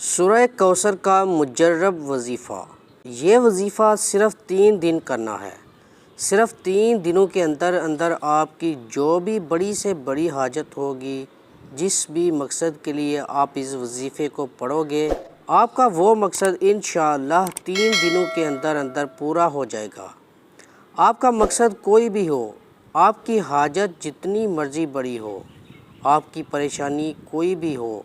سورہ کوثر کا مجرب وظیفہ۔ یہ وظیفہ صرف 3 دن کرنا ہے۔ صرف 3 دنوں کے اندر اندر آپ کی جو بھی بڑی سے بڑی حاجت ہوگی، جس بھی مقصد کے لیے آپ اس وظیفے کو پڑھو گے، آپ کا وہ مقصد انشاءاللہ 3 دنوں کے اندر اندر پورا ہو جائے گا۔ آپ کا مقصد کوئی بھی ہو، آپ کی حاجت جتنی مرضی بڑی ہو، آپ کی پریشانی کوئی بھی ہو،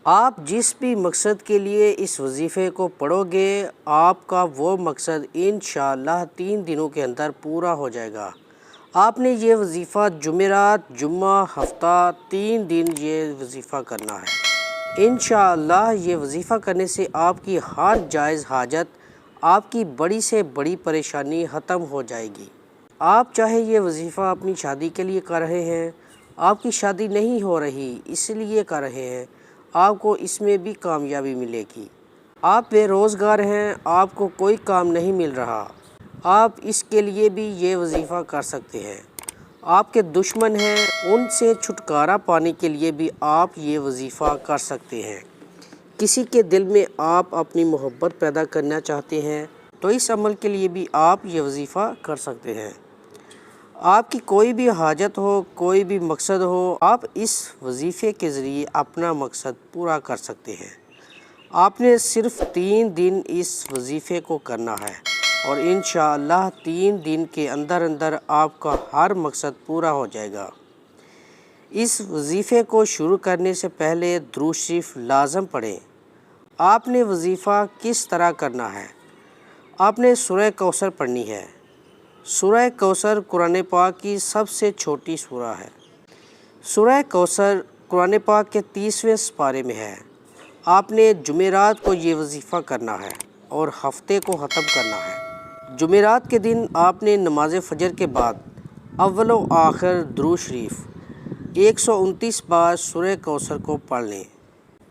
آپ جس بھی مقصد کے لیے اس وظیفے کو پڑھو گے، آپ کا وہ مقصد انشاءاللہ 3 دنوں کے اندر پورا ہو جائے گا۔ آپ نے یہ وظیفہ جمعرات، جمعہ، ہفتہ 3 دن یہ وظیفہ کرنا ہے۔ انشاءاللہ یہ وظیفہ کرنے سے آپ کی ہر جائز حاجت، آپ کی بڑی سے بڑی پریشانی ختم ہو جائے گی۔ آپ چاہے یہ وظیفہ اپنی شادی کے لیے کر رہے ہیں، آپ کی شادی نہیں ہو رہی اس لیے کر رہے ہیں، آپ کو اس میں بھی کامیابی ملے گی۔ آپ بے روزگار ہیں، آپ کو کوئی کام نہیں مل رہا، آپ اس کے لیے بھی یہ وظیفہ کر سکتے ہیں۔ آپ کے دشمن ہیں، ان سے چھٹکارا پانے کے لیے بھی آپ یہ وظیفہ کر سکتے ہیں۔ کسی کے دل میں آپ اپنی محبت پیدا کرنا چاہتے ہیں تو اس عمل کے لیے بھی آپ یہ وظیفہ کر سکتے ہیں۔ آپ کی کوئی بھی حاجت ہو، کوئی بھی مقصد ہو، آپ اس وظیفے کے ذریعے اپنا مقصد پورا کر سکتے ہیں۔ آپ نے صرف 3 دن اس وظیفے کو کرنا ہے اور انشاءاللہ 3 دن کے اندر اندر آپ کا ہر مقصد پورا ہو جائے گا۔ اس وظیفے کو شروع کرنے سے پہلے درود شریف لازم پڑھیں۔ آپ نے وظیفہ کس طرح کرنا ہے؟ آپ نے سورہ کوثر پڑھنی ہے۔ سورہ کوثر قرآن پاک کی سب سے چھوٹی سورہ ہے۔ سورہ کوثر قرآن پاک کے 30ویں سپارے میں ہے۔ آپ نے جمعرات کو یہ وظیفہ کرنا ہے اور ہفتے کو ختم کرنا ہے۔ جمعرات کے دن آپ نے نماز فجر کے بعد اول و آخر درود شریف 129 بار سورہ کوثر کو پڑھ لیں۔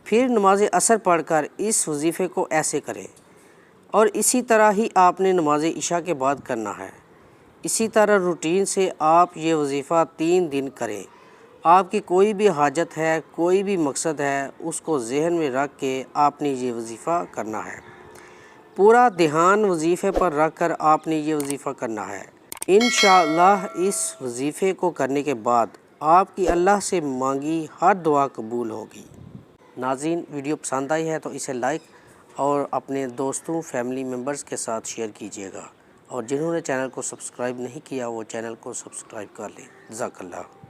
پھر نماز عصر پڑھ کر اس وظیفے کو ایسے کریں اور اسی طرح ہی آپ نے نماز عشاء کے بعد کرنا ہے۔ اسی طرح روٹین سے آپ یہ وظیفہ 3 دن کریں۔ آپ کی کوئی بھی حاجت ہے، کوئی بھی مقصد ہے، اس کو ذہن میں رکھ کے آپ نے یہ وظیفہ کرنا ہے۔ پورا دھیان وظیفے پر رکھ کر آپ نے یہ وظیفہ کرنا ہے۔ انشاءاللہ اس وظیفے کو کرنے کے بعد آپ کی اللہ سے مانگی ہر دعا قبول ہوگی۔ ناظرین، ویڈیو پسند آئی ہے تو اسے لائک اور اپنے دوستوں، فیملی ممبرز کے ساتھ شیئر کیجیے گا، اور جنہوں نے چینل کو سبسکرائب نہیں کیا وہ چینل کو سبسکرائب کر لیں۔ جزاک اللہ۔